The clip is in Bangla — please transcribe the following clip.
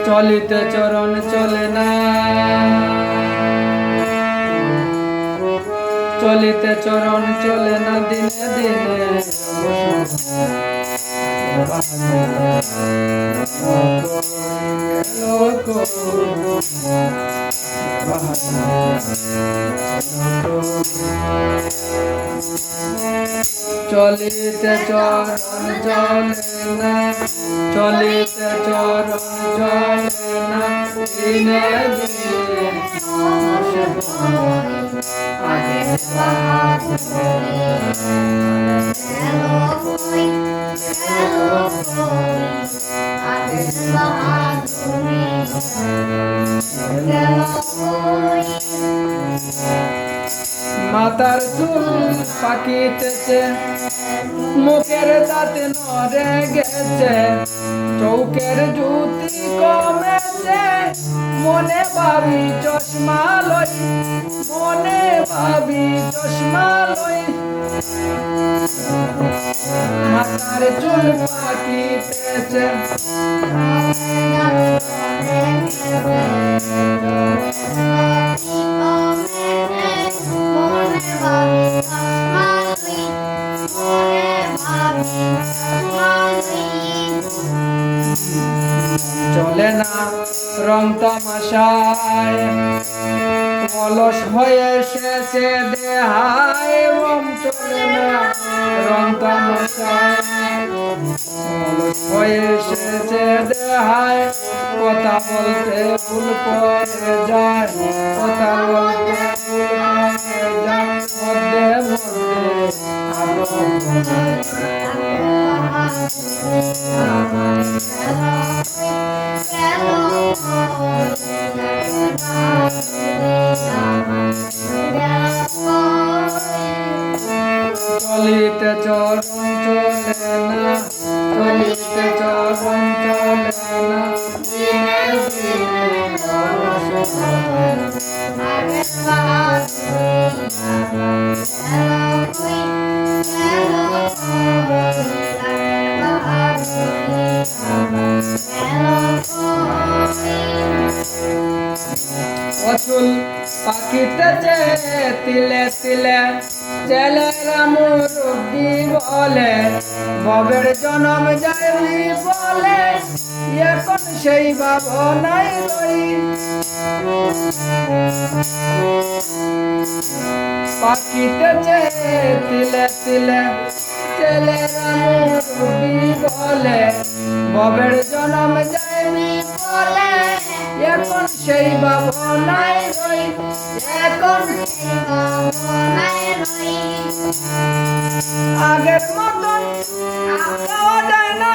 চলিতে চরণ চলে না, চলিতে চরণ চলে না, দিনে দিনে চলিতে চরণ চলে না, চলিতে চরণ চলে না, দিনে দিনে মাথার চুল পাকিতেছে, মুখের দাঁত নড়ে গেছে, চৌকের জুতি কমেছে, মনে ভাবি চশমা লই, মনে ভাবি চশমা লই। মাথার চুল পাকিতেছে, চলে না রং তামাশায়, অলস হয়ে এসেছে দেহায়, চলে না রং তামাশায়, অলস হয়ে এসেছে দেহায়, কথা বলতে ভুল করে যায়, কথা বলতে ভুল করে যায়, মধ্যে চলিতে চরণ চলে না, চলিতে চরণ চলে না, দিনে দিনে অচল পাখিতেছে তিলে তিলে, ছেলেরা মুরব্বি বলে, ববের জনম যাইবি বলে, এখন সেই ভাবনাই রই। পাখিতেছে তিলে তিলে, ছেলেরা মুরব্বি বলে, ববের জনম যাইবি বলে, এখন সেই ভাবনাই রই, এখন সেই ভাবনাই রই। আগের মতন খাওয়া যায় না,